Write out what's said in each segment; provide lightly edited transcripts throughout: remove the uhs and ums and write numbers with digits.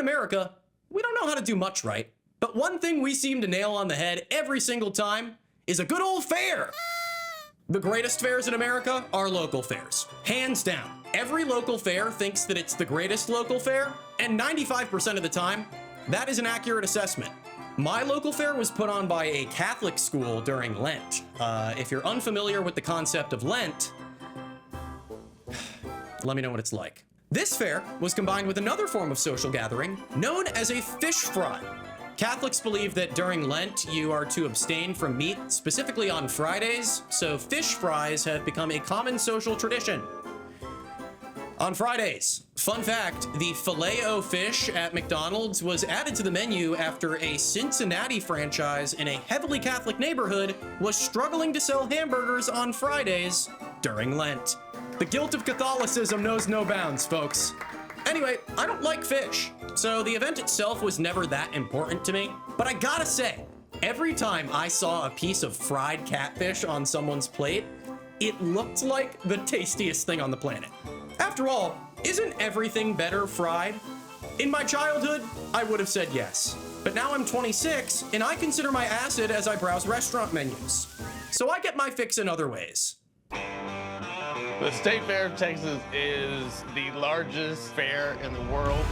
in America, we don't know how to do much right. But one thing we seem to nail on the head every single time is a good old fair. The greatest fairs in America are local fairs, hands down. Every local fair thinks that it's the greatest local fair, and 95% of the time, that is an accurate assessment. My local fair was put on by a Catholic school during Lent. If you're unfamiliar with the concept of Lent, let me know what it's like. This fair was combined with another form of social gathering known as a fish fry. Catholics believe that during Lent, you are to abstain from meat, specifically on Fridays, so fish fries have become a common social tradition. On Fridays, fun fact, the Filet-O-Fish at McDonald's was added to the menu after a Cincinnati franchise in a heavily Catholic neighborhood was struggling to sell hamburgers on Fridays during Lent. The guilt of Catholicism knows no bounds, folks. Anyway, I don't like fish, so the event itself was never that important to me. But I gotta say, every time I saw a piece of fried catfish on someone's plate, it looked like the tastiest thing on the planet. After all, isn't everything better fried? In my childhood, I would have said yes. But now I'm 26, and I consider my acid as I browse restaurant menus. So I get my fix in other ways. The State Fair of Texas is the largest fair in the world.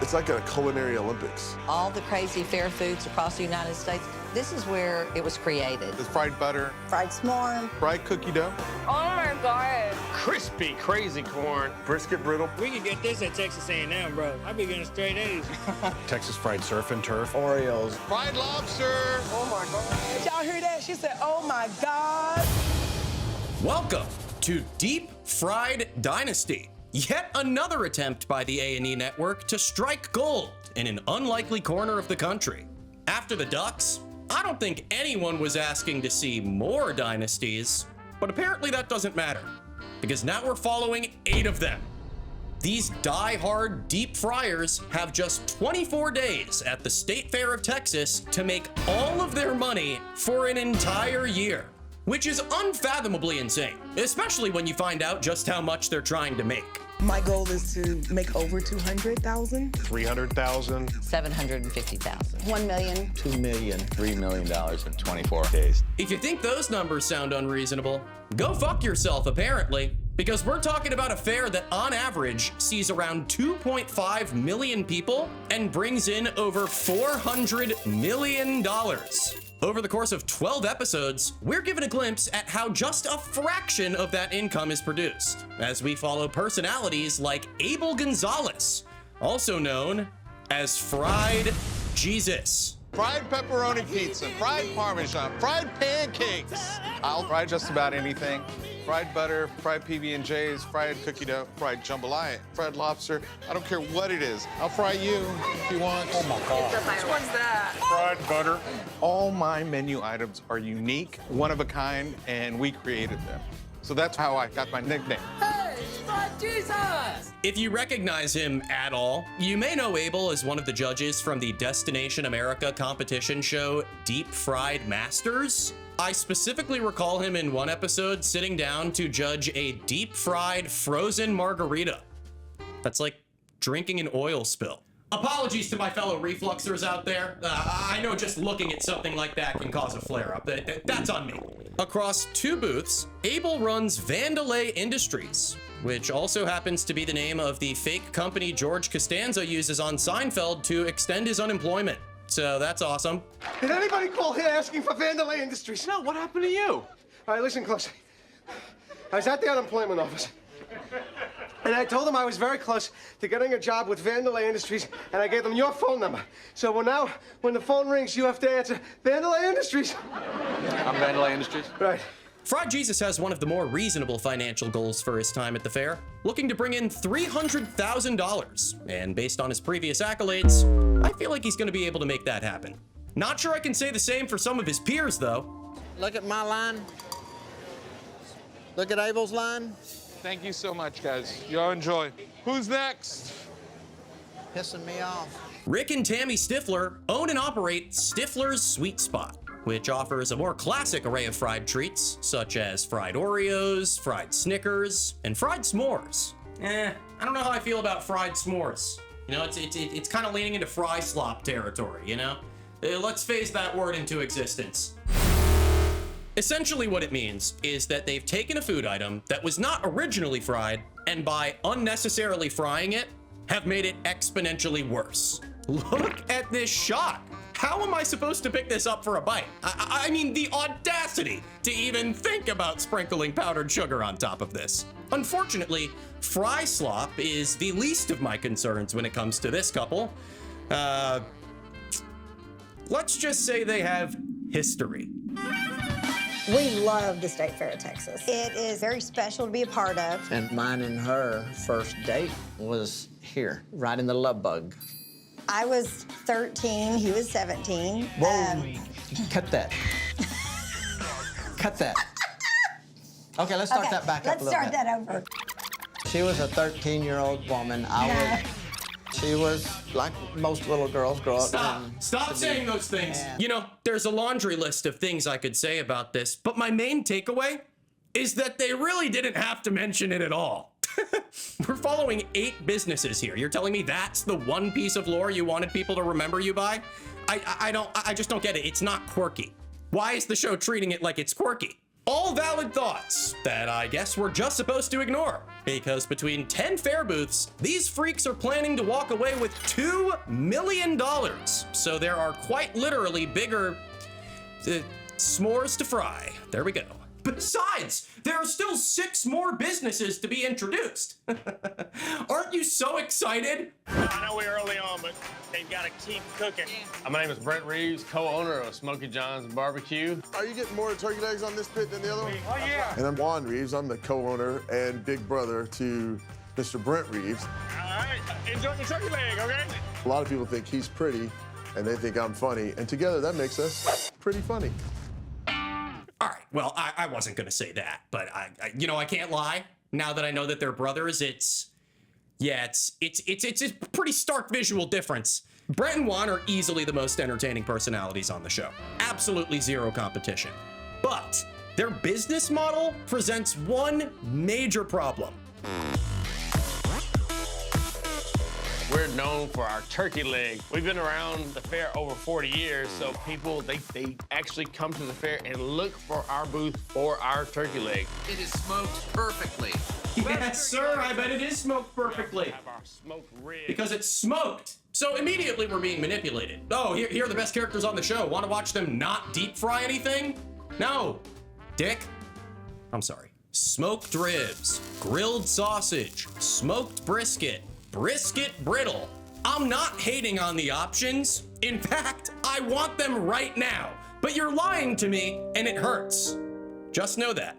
It's like a culinary Olympics. All the crazy fair foods across the United States, this is where it was created. There's fried butter, fried s'more, fried cookie dough. Oh my God. Crispy, crazy corn. Brisket brittle. We could get this at Texas A&M, bro. I'd be getting straight A's. Texas fried surf and turf. Oreos. Fried lobster. Oh my God. Did y'all hear that? She said, oh my God. Welcome to Deep Fried Dynasty. Yet another attempt by the A&E network to strike gold in an unlikely corner of the country. After the Ducks, I don't think anyone was asking to see more dynasties, but apparently that doesn't matter, because now we're following 8 of them. These die-hard deep fryers have just 24 days at the State Fair of Texas to make all of their money for an entire year, which is unfathomably insane, especially when you find out just how much they're trying to make. My goal is to make over 200,000. 300,000. 750,000. 1 million. 2 million. $3 million in 24 days. If you think those numbers sound unreasonable, go fuck yourself, apparently, because we're talking about a fair that on average sees around 2.5 million people and brings in over $400 million. Over the course of 12 episodes, we're given a glimpse at how just a fraction of that income is produced, as we follow personalities like Abel Gonzalez, also known as Fried Jesus. Fried pepperoni pizza, fried Parmesan, fried pancakes. I'll fry just about anything. Fried butter, fried PB&Js, fried cookie dough, fried jambalaya, fried lobster. I don't care what it is. I'll fry you if you want. Oh my God. Which one's that? Fried butter. All my menu items are unique, one of a kind, and we created them. So that's how I got my nickname. Hey, it's Fried Jesus! If you recognize him at all, you may know Abel as one of the judges from the Destination America competition show Deep Fried Masters. I specifically recall him in one episode sitting down to judge a deep fried frozen margarita. That's like drinking an oil spill. Apologies to my fellow refluxers out there. I know just looking at something like that can cause a flare-up. That's on me. Across 2 booths, Abel runs Vandelay Industries, which also happens to be the name of the fake company George Costanza uses on Seinfeld to extend his unemployment. So that's awesome. Did anybody call here asking for Vandelay Industries? No, what happened to you? All right, listen close. I was at the unemployment office, and I told them I was very close to getting a job with Vandelay Industries, and I gave them your phone number. So now, when the phone rings, you have to answer, Vandelay Industries. I'm Vandelay Industries. Right. Fried Jesus has one of the more reasonable financial goals for his time at the fair, looking to bring in $300,000. And based on his previous accolades, I feel like he's going to be able to make that happen. Not sure I can say the same for some of his peers, though. Look at my line. Look at Abel's line. Thank you so much, guys. Y'all enjoy. Who's next? Pissing me off. Rick and Tammy Stifler own and operate Stifler's Sweet Spot, which offers a more classic array of fried treats, such as fried Oreos, fried Snickers, and fried s'mores. I don't know how I feel about fried s'mores. You know, it's kind of leaning into fry slop territory, you know? Let's phase that word into existence. Essentially what it means is that they've taken a food item that was not originally fried, and by unnecessarily frying it, have made it exponentially worse. Look at this shot. How am I supposed to pick this up for a bite? I mean, the audacity to even think about sprinkling powdered sugar on top of this. Unfortunately, fry slop is the least of my concerns when it comes to this couple. Let's just say they have history. We love the State Fair of Texas. It is very special to be a part of. And mine and her first date was here, right in the love bug. I was 13, he was 17. Whoa, cut that. Cut that. Okay, let's start that back up a little bit. Let's start that over. She was a 13-year-old woman. She was like most little girls grow up. Stop saying those things. Yeah. You know, there's a laundry list of things I could say about this, but my main takeaway is that they really didn't have to mention it at all. We're following 8 businesses here. You're telling me that's the one piece of lore you wanted people to remember you by? I just don't get it. It's not quirky. Why is the show treating it like it's quirky? All valid thoughts that I guess we're just supposed to ignore, because between 10 fair booths, these freaks are planning to walk away with $2 million. So there are quite literally bigger s'mores to fry. There we go. Besides, there are still 6 more businesses to be introduced. Aren't you so excited? I know we're early on, but they've got to keep cooking. My name is Brent Reeves, co-owner of Smoky John's Barbecue. Are you getting more turkey legs on this pit than the other one? Oh, yeah. And I'm Juan Reeves. I'm the co-owner and big brother to Mr. Brent Reeves. All right, enjoy your turkey leg, okay? A lot of people think he's pretty, and they think I'm funny, and together that makes us pretty funny. All right, well, I wasn't gonna say that, but I can't lie. Now that I know that they're brothers, it's a pretty stark visual difference. Brent and Juan are easily the most entertaining personalities on the show. Absolutely zero competition. But their business model presents one major problem. We're known for our turkey leg. We've been around the fair over 40 years, so people, they actually come to the fair and look for our booth for our turkey leg. It is smoked perfectly. Yes, sir, I bet it is smoked perfectly. Have our smoked ribs. Because it's smoked. So immediately we're being manipulated. Oh, here are the best characters on the show. Want to watch them not deep fry anything? No, dick. I'm sorry. Smoked ribs, grilled sausage, smoked brisket, brisket brittle. I'm not hating on the options. In fact, I want them right now. But you're lying to me and it hurts. Just know that.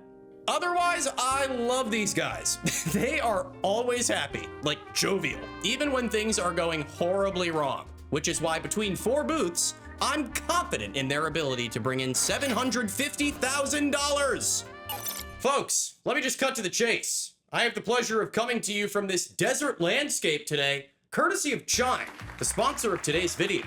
Otherwise, I love these guys. They are always happy, like jovial, even when things are going horribly wrong, which is why between 4 booths, I'm confident in their ability to bring in $750,000. Folks, let me just cut to the chase. I have the pleasure of coming to you from this desert landscape today, courtesy of Chime, the sponsor of today's video.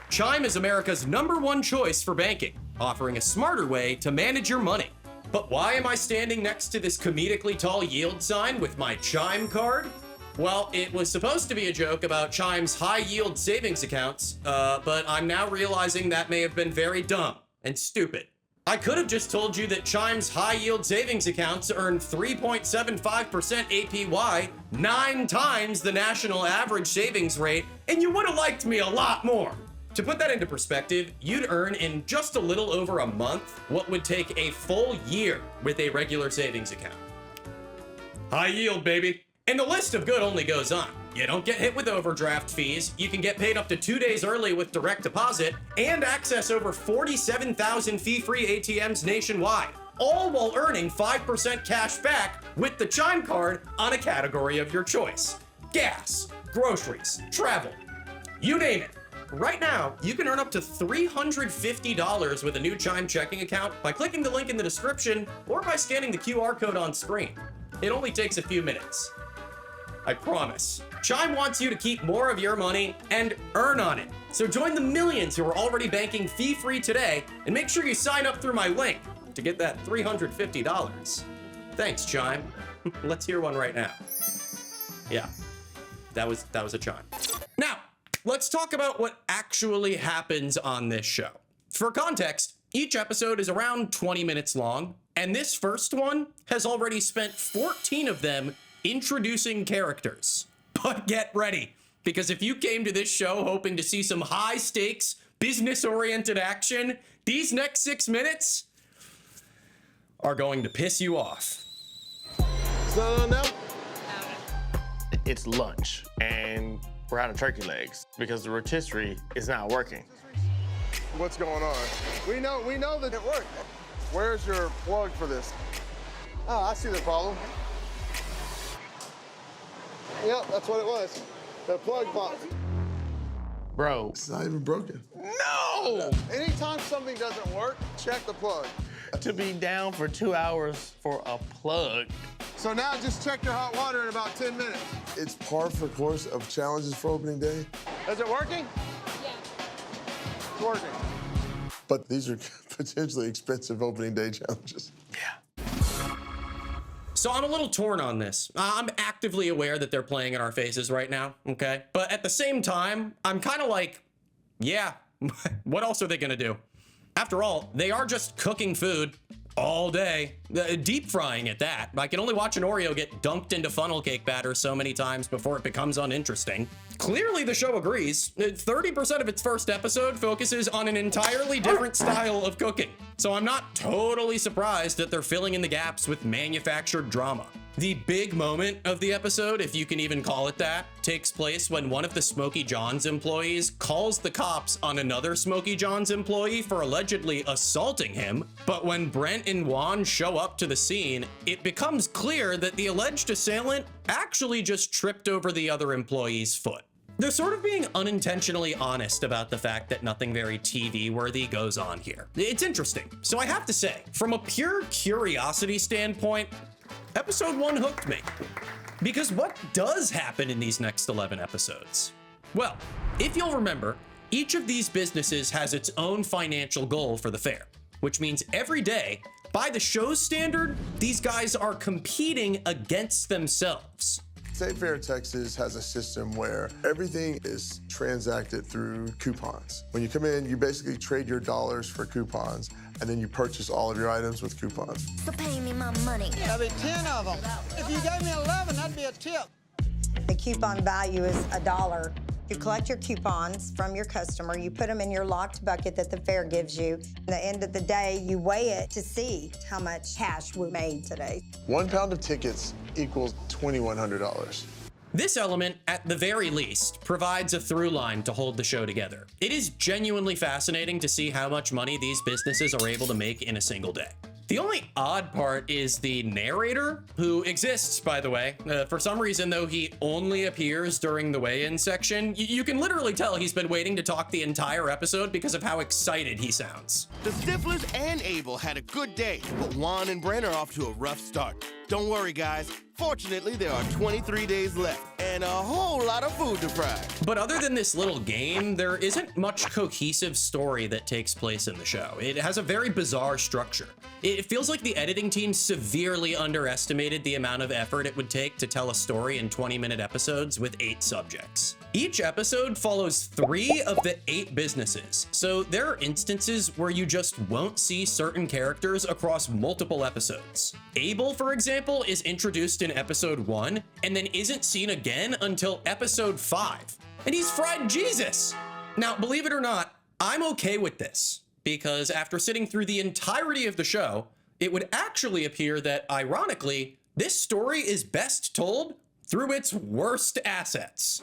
Chime is America's #1 choice for banking, offering a smarter way to manage your money. But why am I standing next to this comedically tall yield sign with my Chime card? Well, it was supposed to be a joke about Chime's high-yield savings accounts, but I'm now realizing that may have been very dumb and stupid. I could have just told you that Chime's high-yield savings accounts earn 3.75% APY, 9 times the national average savings rate, and you would have liked me a lot more. To put that into perspective, you'd earn in just a little over a month what would take a full year with a regular savings account. High yield, baby. And the list of good only goes on. You don't get hit with overdraft fees, you can get paid up to 2 days early with direct deposit, and access over 47,000 fee-free ATMs nationwide, all while earning 5% cash back with the Chime card on a category of your choice. Gas, groceries, travel, you name it. Right now, you can earn up to $350 with a new Chime checking account by clicking the link in the description or by scanning the QR code on screen. It only takes a few minutes. I promise. Chime wants you to keep more of your money and earn on it. So join the millions who are already banking fee-free today and make sure you sign up through my link to get that $350. Thanks, Chime. Let's hear one right now. Yeah, that was a chime. Now, let's talk about what actually happens on this show. For context, each episode is around 20 minutes long, and this first one has already spent 14 of them introducing characters. But get ready, because if you came to this show hoping to see some high-stakes, business-oriented action, these next 6 minutes are going to piss you off. It's not on now? It's lunch, and we're out of turkey legs because the rotisserie is not working. What's going on? We know that it worked. Where's your plug for this? Oh, I see the problem. Yep, that's what it was. The plug popped. Bro. It's not even broken. No! Anytime something doesn't work, check the plug. To be down for 2 hours for a plug. So now just check your hot water in about 10 minutes. It's par for course of challenges for opening day. Is it working? Yeah. It's working. But these are potentially expensive opening day challenges. Yeah. So I'm a little torn on this. I'm actively aware that they're playing in our faces right now, okay? But at the same time, I'm kind of like, yeah, what else are they gonna do? After all, they are just cooking food all day, deep frying at that. I can only watch an Oreo get dunked into funnel cake batter so many times before it becomes uninteresting. Clearly the show agrees. 30% of its first episode focuses on an entirely different style of cooking. So I'm not totally surprised that they're filling in the gaps with manufactured drama. The big moment of the episode, if you can even call it that, takes place when one of the Smokey John's employees calls the cops on another Smokey John's employee for allegedly assaulting him. But when Brent and Juan show up to the scene, it becomes clear that the alleged assailant actually just tripped over the other employee's foot. They're sort of being unintentionally honest about the fact that nothing very TV-worthy goes on here. It's interesting. So I have to say, from a pure curiosity standpoint, Episode 1 hooked me. Because what does happen in these next 11 episodes? Well, if you'll remember, each of these businesses has its own financial goal for the fair, which means every day, by the show's standard, these guys are competing against themselves. State Fair Texas has a system where everything is transacted through coupons. When you come in, you basically trade your dollars for coupons, and then you purchase all of your items with coupons. So pay me my money. That'd be 10 of them. If you gave me 11, that'd be a tip. The coupon value is $1. You collect your coupons from your customer, you put them in your locked bucket that the fair gives you. At the end of the day, you weigh it to see how much cash we made today. 1 pound of tickets equals $2,100. This element, at the very least, provides a through line to hold the show together. It is genuinely fascinating to see how much money these businesses are able to make in a single day. The only odd part is the narrator, who exists, by the way. For some reason, though, he only appears during the weigh-in section. You can literally tell he's been waiting to talk the entire episode because of how excited he sounds. The Stiflers and Abel had a good day, but Juan and Brent are off to a rough start. Don't worry, guys. Fortunately, there are 23 days left and a whole lot of food to fry. But other than this little game, there isn't much cohesive story that takes place in the show. It has a very bizarre structure. It feels like the editing team severely underestimated the amount of effort it would take to tell a story in 20-minute episodes with 8 subjects. Each episode follows 3 of the 8 businesses, so there are instances where you just won't see certain characters across multiple episodes. Abel, for example, is introduced in episode 1 and then isn't seen again until episode 5. And he's fried Jesus! Now, believe it or not, I'm okay with this, because after sitting through the entirety of the show, it would actually appear that, ironically, this story is best told through its worst assets.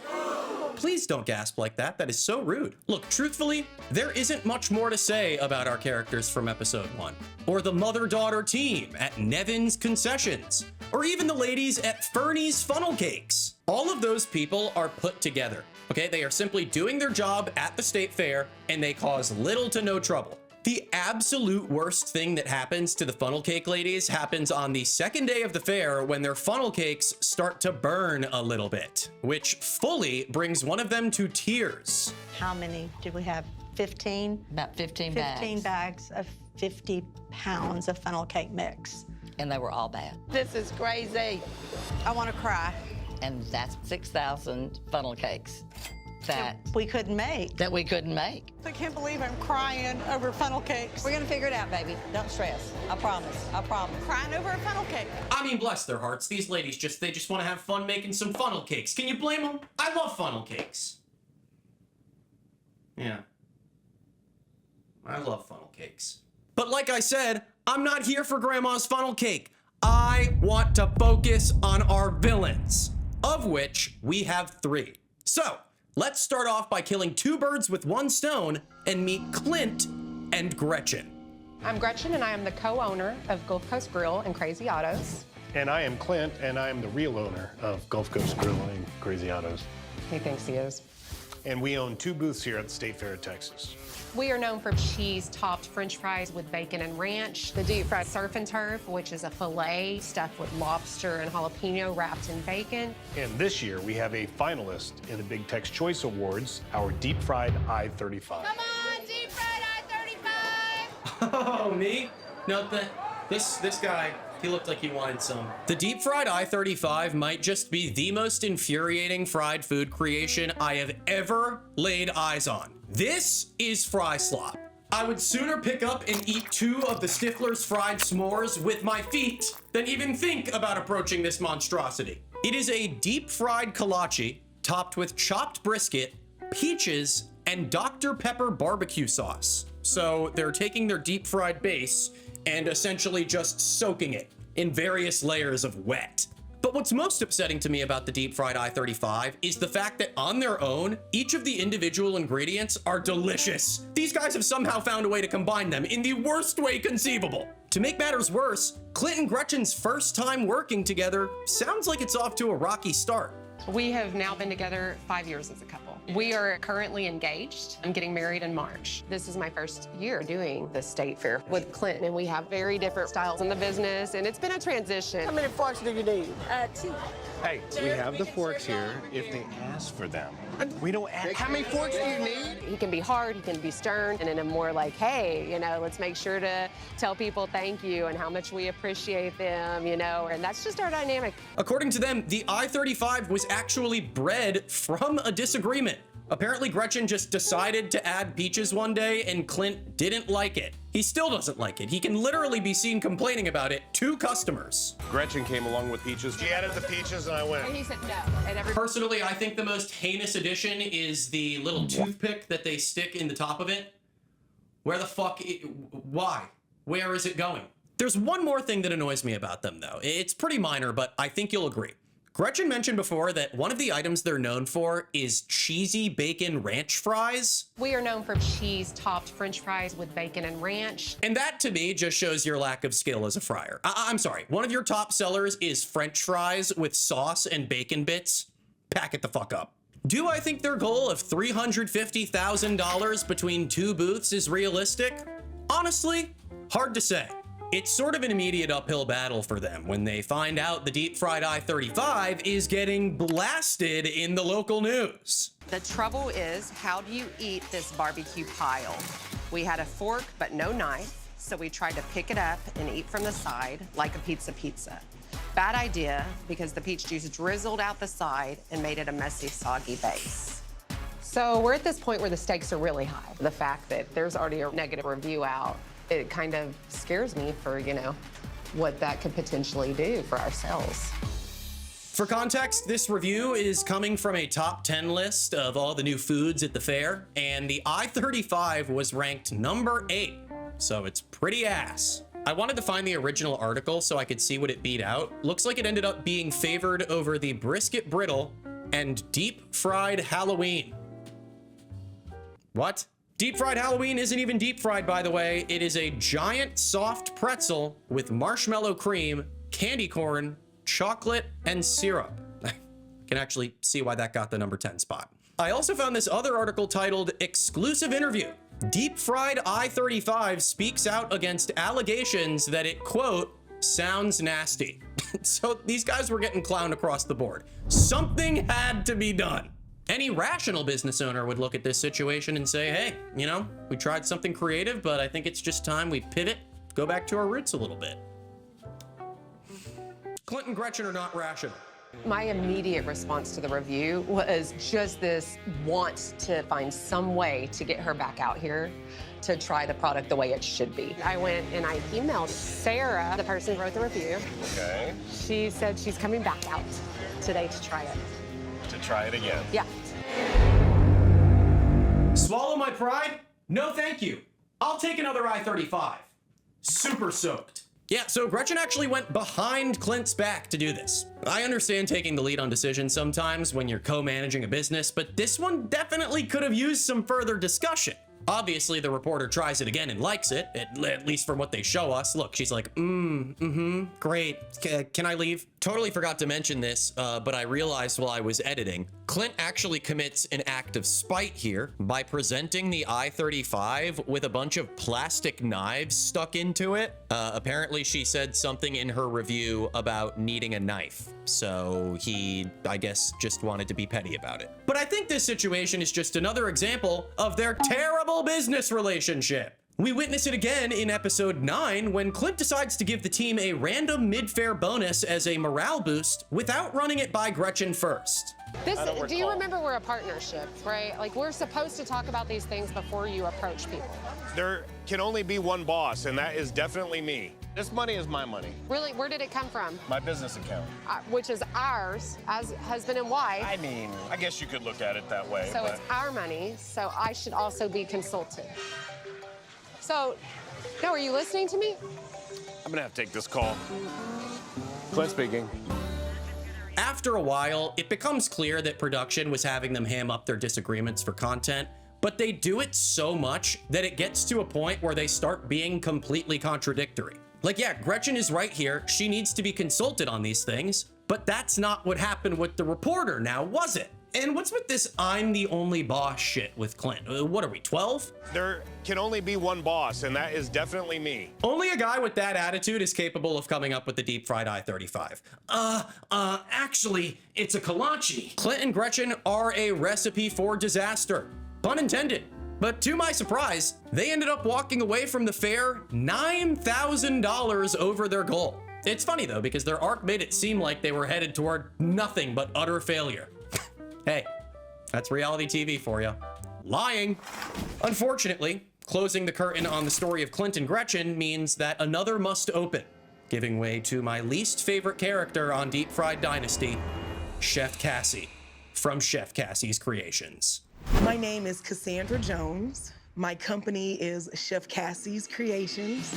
Please don't gasp like that. That is so rude. Look, truthfully, there isn't much more to say about our characters from episode 1, or the mother-daughter team at Nevin's Concessions, or even the ladies at Fernie's Funnel Cakes. All of those people are put together, okay? They are simply doing their job at the state fair, and they cause little to no trouble. The absolute worst thing that happens to the funnel cake ladies happens on the second day of the fair when their funnel cakes start to burn a little bit, which fully brings one of them to tears. How many did we have? 15? About 15 bags. 15 bags of 50 pounds of funnel cake mix. And they were all bad. This is crazy. I want to cry. And that's 6,000 funnel cakes. that we couldn't make. I can't believe I'm crying over funnel cakes. We're gonna figure it out, baby. Don't stress. I promise. I promise. Crying over a funnel cake. I mean, bless their hearts. These ladies they just want to have fun making some funnel cakes. Can you blame them? I love funnel cakes. Yeah. I love funnel cakes. But like I said, I'm not here for Grandma's funnel cake. I want to focus on our villains, of which we have 3. So, let's start off by killing 2 birds with 1 stone and meet Clint and Gretchen. I'm Gretchen, and I am the co-owner of Gulf Coast Grill and Crazy Autos. And I am Clint, and I am the real owner of Gulf Coast Grill and Crazy Autos. He thinks he is. And we own 2 booths here at the State Fair of Texas. We are known for cheese-topped French fries with bacon and ranch, the deep-fried surf and turf, which is a filet stuffed with lobster and jalapeno wrapped in bacon. And this year, we have a finalist in the Big Tex Choice Awards, our deep-fried I-35. Come on, deep-fried I-35! Oh, me? No, this guy, he looked like he wanted some. The deep fried I-35 might just be the most infuriating fried food creation I have ever laid eyes on. This is fry slop. I would sooner pick up and eat 2 of the Stifler's fried s'mores with my feet than even think about approaching this monstrosity. It is a deep fried kolache topped with chopped brisket, peaches, and Dr. Pepper barbecue sauce. So they're taking their deep fried base and essentially just soaking it in various layers of wet. But what's most upsetting to me about the deep fried I-35 is the fact that on their own, each of the individual ingredients are delicious. These guys have somehow found a way to combine them in the worst way conceivable. To make matters worse, Clint and Gretchen's first time working together sounds like it's off to a rocky start. We have now been together 5 years as a couple. We are currently engaged. I'm getting married in March. This is my first year doing the state fair with Clinton, and we have very different styles in the business, and it's been a transition. How many forks do you need? 2. Hey, we have the forks here if they ask for them. We don't ask. How many forks do you need? He can be hard, he can be stern, and in a more like, hey, you know, let's make sure to tell people thank you and how much we appreciate them, you know, and that's just our dynamic. According to them, the I-35 was actually bred from a disagreement. Apparently, Gretchen just decided to add peaches one day and Clint didn't like it. He still doesn't like it. He can literally be seen complaining about it to customers. Gretchen came along with peaches. She added the peaches and I went. And he said no. And Personally, I think the most heinous addition is the little toothpick that they stick in the top of it. Where the fuck, why? Where is it going? There's one more thing that annoys me about them though. It's pretty minor, but I think you'll agree. Gretchen mentioned before that one of the items they're known for is cheesy bacon ranch fries. We are known for cheese-topped French fries with bacon and ranch. And that, to me, just shows your lack of skill as a fryer. I'm sorry, one of your top sellers is French fries with sauce and bacon bits? Pack it the fuck up. Do I think their goal of $350,000 between 2 booths is realistic? Honestly, hard to say. It's sort of an immediate uphill battle for them when they find out the deep fried I-35 is getting blasted in the local news. The trouble is, how do you eat this barbecue pile? We had a fork, but no knife, so we tried to pick it up and eat from the side like a pizza. Bad idea, because the peach juice drizzled out the side and made it a messy, soggy base. So we're at this point where the stakes are really high. The fact that there's already a negative review out, it kind of scares me for, you know, what that could potentially do for our sales. For context, this review is coming from a top 10 list of all the new foods at the fair, and the I-35 was ranked number 8, so it's pretty ass. I wanted to find the original article so I could see what it beat out. Looks like it ended up being favored over the brisket brittle and deep fried Halloween. What? Deep fried Halloween isn't even deep fried, by the way. It is a giant soft pretzel with marshmallow cream, candy corn, chocolate, and syrup. I can actually see why that got the number 10 spot. I also found this other article titled Exclusive Interview. Deep fried I-35 speaks out against allegations that it, quote, sounds nasty. So these guys were getting clowned across the board. Something had to be done. Any rational business owner would look at this situation and say, hey, you know, we tried something creative, but I think it's just time we pivot, go back to our roots a little bit. Clint and Gretchen are not rational. My immediate response to the review was just this want to find some way to get her back out here to try the product the way it should be. I went and I emailed Sarah, the person who wrote the review. Okay. She said she's coming back out today to try it. To try it again. Yeah. Swallow my pride? No, thank you. I'll take another I-35. Super soaked. Yeah, so Gretchen actually went behind Clint's back to do this. I understand taking the lead on decisions sometimes when you're co-managing a business, but this one definitely could have used some further discussion. Obviously, the reporter tries it again and likes it, at least from what they show us. Look, she's like, great. Can I leave? Totally forgot to mention this, but I realized while I was editing, Clint actually commits an act of spite here by presenting the I-35 with a bunch of plastic knives stuck into it. Apparently, she said something in her review about needing a knife. So he, I guess, just wanted to be petty about it. But I think this situation is just another example of their terrible business relationship. We witness it again in episode 9 when Clint decides to give the team a random mid-fare bonus as a morale boost without running it by Gretchen first. Do you remember we're a partnership, right? Like, we're supposed to talk about these things before you approach people. There can only be one boss, and that is definitely me. This money is my money. Really, where did it come from? My business account. Which is ours as husband and wife. I mean, I guess you could look at it that way. So it's our money, so I should also be consulted. So, no, are you listening to me? I'm gonna have to take this call. Clint speaking. After a while, it becomes clear that production was having them ham up their disagreements for content, but they do it so much that it gets to a point where they start being completely contradictory. Like, yeah, Gretchen is right here. She needs to be consulted on these things, but that's not what happened with the reporter now, was it? And what's with this I'm the only boss shit with Clint? What are we, 12? There can only be one boss, and that is definitely me. Only a guy with that attitude is capable of coming up with the deep fried I-35. Actually, it's a kolache. Clint and Gretchen are a recipe for disaster. Pun intended. But to my surprise, they ended up walking away from the fair $9,000 over their goal. It's funny though, because their arc made it seem like they were headed toward nothing but utter failure. Hey, that's reality TV for you. Lying. Unfortunately, closing the curtain on the story of Clint and Gretchen means that another must open, giving way to my least favorite character on Deep Fried Dynasty, Chef Cassie, from Chef Cassie's Creations. My name is Cassandra Jones. My company is Chef Cassie's Creations.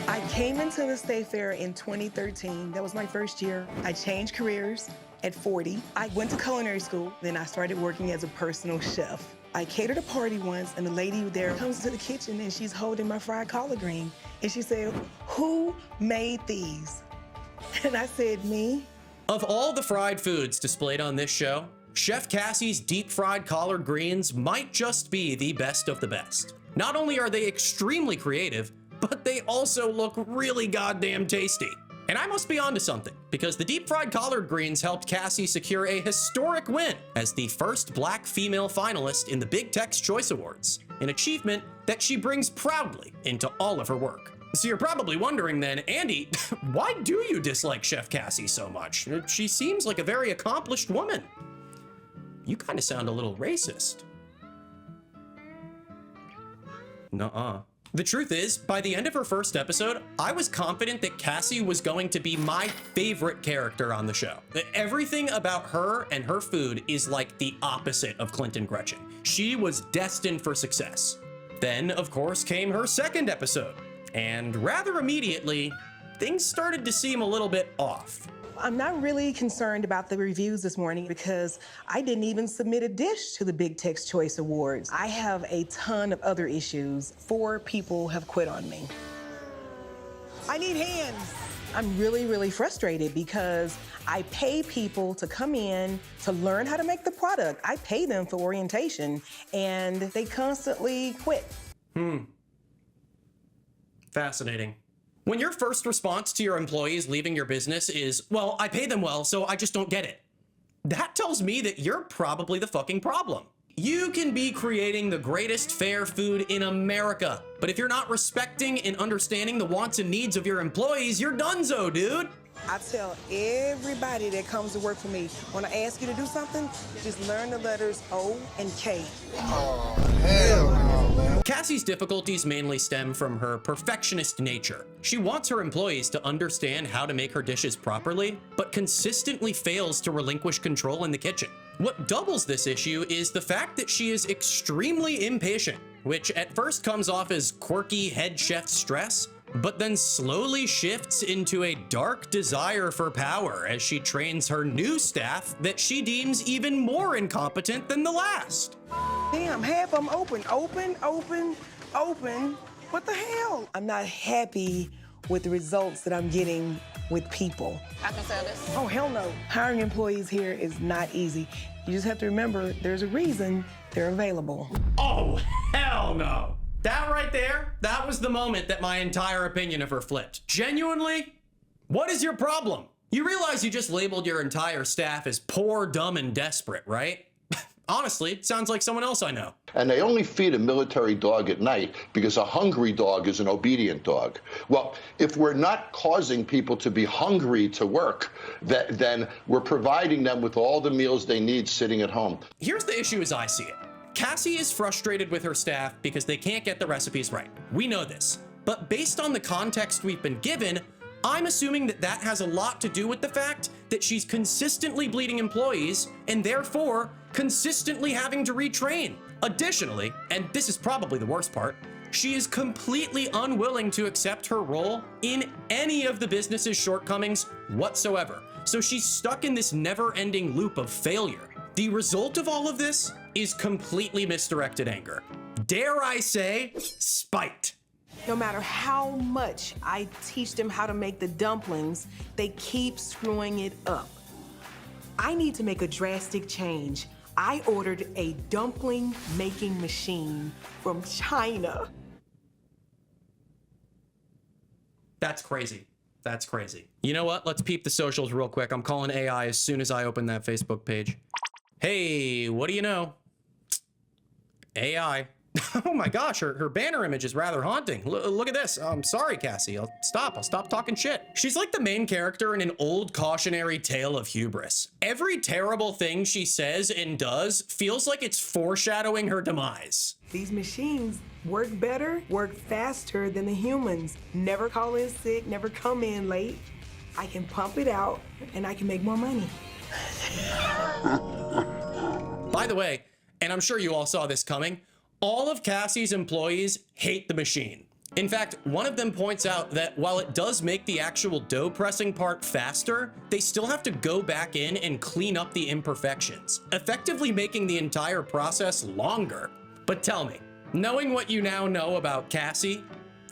I came into the State Fair in 2013. That was my first year. I changed careers at 40. I went to culinary school, then I started working as a personal chef. I catered a party once, and the lady there comes to the kitchen, and she's holding my fried collard green. And she said, "Who made these?" And I said, "Me." Of all the fried foods displayed on this show, Chef Cassie's deep fried collard greens might just be the best of the best. Not only are they extremely creative, but they also look really goddamn tasty. And I must be onto something, because the deep fried collard greens helped Cassie secure a historic win as the first black female finalist in the Big Tex Choice Awards, an achievement that she brings proudly into all of her work. So you're probably wondering then, Andy, why do you dislike Chef Cassie so much? She seems like a very accomplished woman. You kind of sound a little racist. Nuh-uh. The truth is, by the end of her first episode, I was confident that Cassie was going to be my favorite character on the show. Everything about her and her food is like the opposite of Clint and Gretchen. She was destined for success. Then, of course, came her second episode. And rather immediately, things started to seem a little bit off. I'm not really concerned about the reviews this morning because I didn't even submit a dish to the Big Tex Choice Awards. I have a ton of other issues. 4 people have quit on me. I need hands. I'm really, really frustrated because I pay people to come in to learn how to make the product. I pay them for orientation, and they constantly quit. Fascinating. When your first response to your employees leaving your business is, well, I pay them well, so I just don't get it, that tells me that you're probably the fucking problem. You can be creating the greatest fair food in America, but if you're not respecting and understanding the wants and needs of your employees, you're donezo, dude. I tell everybody that comes to work for me, when I ask you to do something, just learn the letters O and K. Oh, hell no, man. Cassie's difficulties mainly stem from her perfectionist nature. She wants her employees to understand how to make her dishes properly, but consistently fails to relinquish control in the kitchen. What doubles this issue is the fact that she is extremely impatient, which at first comes off as quirky head chef stress, but then slowly shifts into a dark desire for power as she trains her new staff that she deems even more incompetent than the last. Damn, half of them open. What the hell? I'm not happy with the results that I'm getting with people. I can sell this. Oh, hell no. Hiring employees here is not easy. You just have to remember there's a reason they're available. Oh, hell no. That right there, that was the moment that my entire opinion of her flipped. Genuinely, what is your problem? You realize you just labeled your entire staff as poor, dumb, and desperate, right? Honestly, it sounds like someone else I know. And they only feed a military dog at night because a hungry dog is an obedient dog. Well, if we're not causing people to be hungry to work, then we're providing them with all the meals they need sitting at home. Here's the issue as I see it. Cassie is frustrated with her staff because they can't get the recipes right. We know this. But based on the context we've been given, I'm assuming that that has a lot to do with the fact that she's consistently bleeding employees and therefore consistently having to retrain. Additionally, and this is probably the worst part, she is completely unwilling to accept her role in any of the business's shortcomings whatsoever. So she's stuck in this never-ending loop of failure. The result of all of this is completely misdirected anger. Dare I say, spite. No matter how much I teach them how to make the dumplings, they keep screwing it up. I need to make a drastic change. I ordered a dumpling making machine from China. That's crazy. That's crazy. You know what? Let's peep the socials real quick. I'm calling AI as soon as I open that Facebook page. Hey, what do you know? AI. Oh my gosh, her banner image is rather haunting. Look at this. I'm sorry, Cassie. I'll stop talking shit. She's like the main character in an old cautionary tale of hubris. Every terrible thing she says and does feels like it's foreshadowing her demise. These machines work better, work faster than the humans. Never call in sick, never come in late. I can pump it out and I can make more money. By the way, and I'm sure you all saw this coming, all of Cassie's employees hate the machine. In fact, one of them points out that while it does make the actual dough pressing part faster, they still have to go back in and clean up the imperfections, effectively making the entire process longer. But tell me, knowing what you now know about Cassie,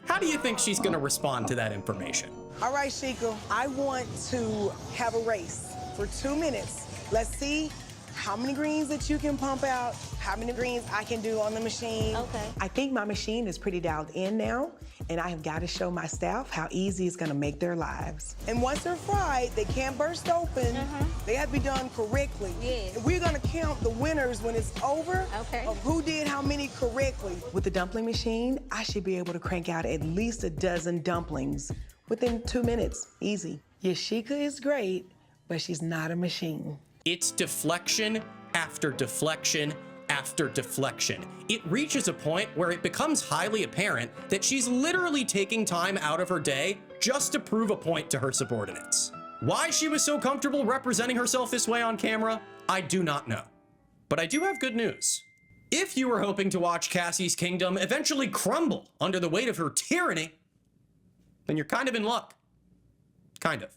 how do you think she's gonna respond to that information? All right, Sheikah, I want to have a race for 2 minutes. Let's see how many greens that you can pump out, how many greens I can do on the machine. Okay. I think my machine is pretty dialed in now, and I have got to show my staff how easy it's gonna make their lives. And once they're fried, they can't burst open. They have to be done correctly. Yes. And we're gonna count the winners when it's over, Okay. of who did how many correctly. With the dumpling machine, I should be able to crank out at least a dozen dumplings within 2 minutes, easy. Yashika is great, but she's not a machine. It's deflection after deflection after deflection. It reaches a point where it becomes highly apparent that she's literally taking time out of her day just to prove a point to her subordinates. Why she was so comfortable representing herself this way on camera, I do not know. But I do have good news. If you were hoping to watch Cassie's kingdom eventually crumble under the weight of her tyranny, then you're kind of in luck. Kind of.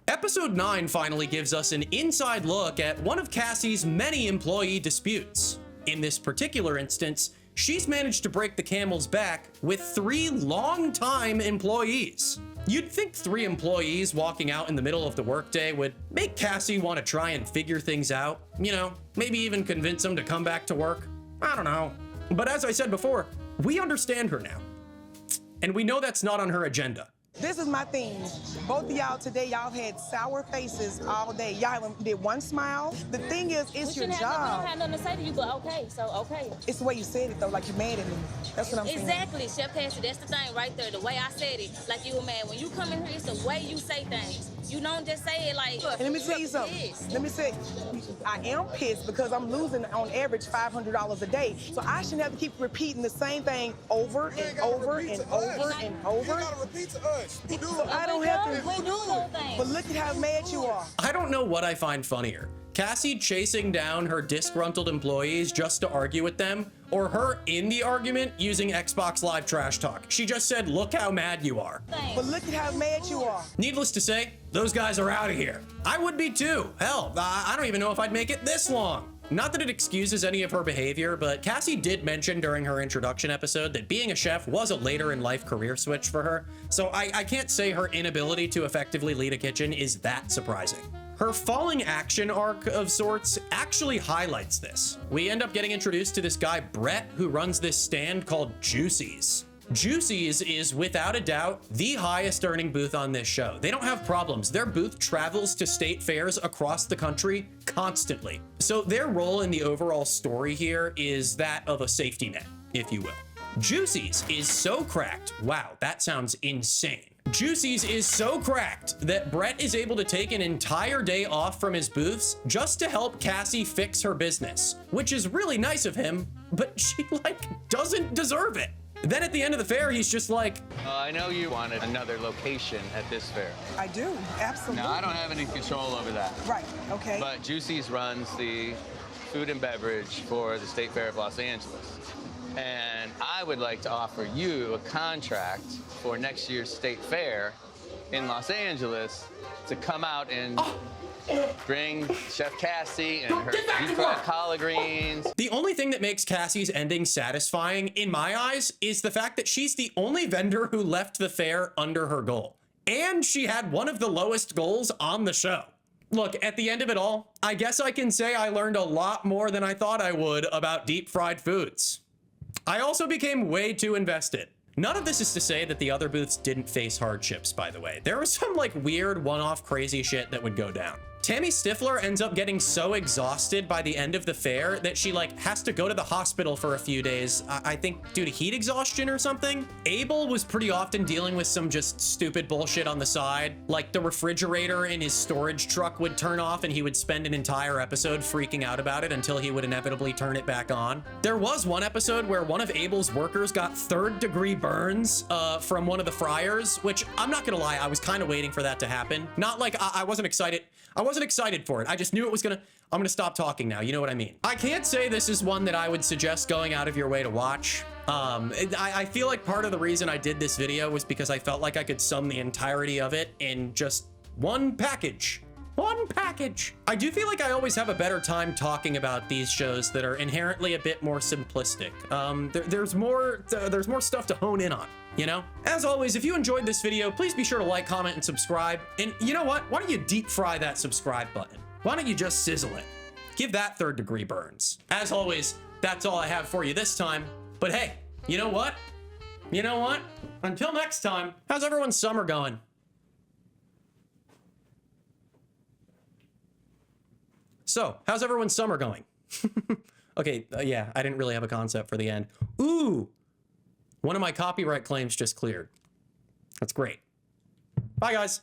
Episode 9 finally gives us an inside look at one of Cassie's many employee disputes. In this particular instance, she's managed to break the camel's back with 3 longtime employees. You'd think 3 employees walking out in the middle of the workday would make Cassie want to try and figure things out. You know, maybe even convince them to come back to work. I don't know. But as I said before, we understand her now. And we know that's not on her agenda. This is my theme. Both of y'all today, y'all had sour faces all day. Y'all haven't did one smile. The thing is, it's your job. I don't have nothing to say to you, but okay, so okay. It's the way you said it, though, like you're mad at me. That's what I'm saying. Exactly, Chef Cassie, that's the thing right there, the way I said it, like you were mad. When you come in here, it's the way you say things. You don't just say it like. And let me tell you something. Let me say, I am pissed because I'm losing on average $500 a day. So I shouldn't have to keep repeating the same thing over and over and over and over. You gotta repeat to us. So I don't have to. But look at how mad you are. I don't know what I find funnier. Cassie chasing down her disgruntled employees just to argue with them, or her in the argument using Xbox Live trash talk. She just said, look how mad you are. But look at how mad you are. Needless to say, those guys are out of here. I would be too. Hell, I don't even know if I'd make it this long. Not that it excuses any of her behavior, but Cassie did mention during her introduction episode that being a chef was a later in life career switch for her, so I can't say her inability to effectively lead a kitchen is that surprising. Her falling action arc of sorts actually highlights this. We end up getting introduced to this guy, Brett, who runs this stand called Juicy's. Juicy's is without a doubt the highest earning booth on this show. They don't have problems. Their booth travels to state fairs across the country constantly. So their role in the overall story here is that of a safety net, if you will. Juicy's is so cracked. Wow, that sounds insane. Juicy's is so cracked that Brett is able to take an entire day off from his booths just to help Cassie fix her business, which is really nice of him, but she doesn't deserve it. Then at the end of the fair, he's just like, I know you wanted another location at this fair. I do, absolutely. Now, I don't have any control over that. Right, okay. But Juicy's runs the food and beverage for the State Fair of Los Angeles. And I would like to offer you a contract for next year's State Fair in Los Angeles to come out and bring Chef Cassie and her deep-fried collard greens. The only thing that makes Cassie's ending satisfying, in my eyes, is the fact that she's the only vendor who left the fair under her goal. And she had one of the lowest goals on the show. Look, at the end of it all, I guess I can say I learned a lot more than I thought I would about deep-fried foods. I also became way too invested. None of this is to say that the other booths didn't face hardships, by the way. There was some weird one-off crazy shit that would go down. Tammy Stifler ends up getting so exhausted by the end of the fair that she has to go to the hospital for a few days, I think due to heat exhaustion or something. Abel was pretty often dealing with some just stupid bullshit on the side, like the refrigerator in his storage truck would turn off and he would spend an entire episode freaking out about it until he would inevitably turn it back on. There was one episode where one of Abel's workers got third-degree burns from one of the fryers, which I'm not gonna lie, I was kind of waiting for that to happen. Not like I wasn't excited. I wasn't excited for it. I just knew it was I'm gonna stop talking now. You know what I mean? I can't say this is one that I would suggest going out of your way to watch. I feel like part of the reason I did this video was because I felt like I could sum the entirety of it in just one package. One package. I do feel like I always have a better time talking about these shows that are inherently a bit more simplistic. There's more stuff to hone in on, you know? As always, if you enjoyed this video, please be sure to like, comment, and subscribe. And you know what? Why don't you deep fry that subscribe button? Why don't you just sizzle it? Give that third-degree burns. As always, that's all I have for you this time. But hey, you know what? You know what? Until next time, how's everyone's summer going? So, how's everyone's summer going? Okay, yeah, I didn't really have a concept for the end. Ooh, one of my copyright claims just cleared. That's great. Bye, guys.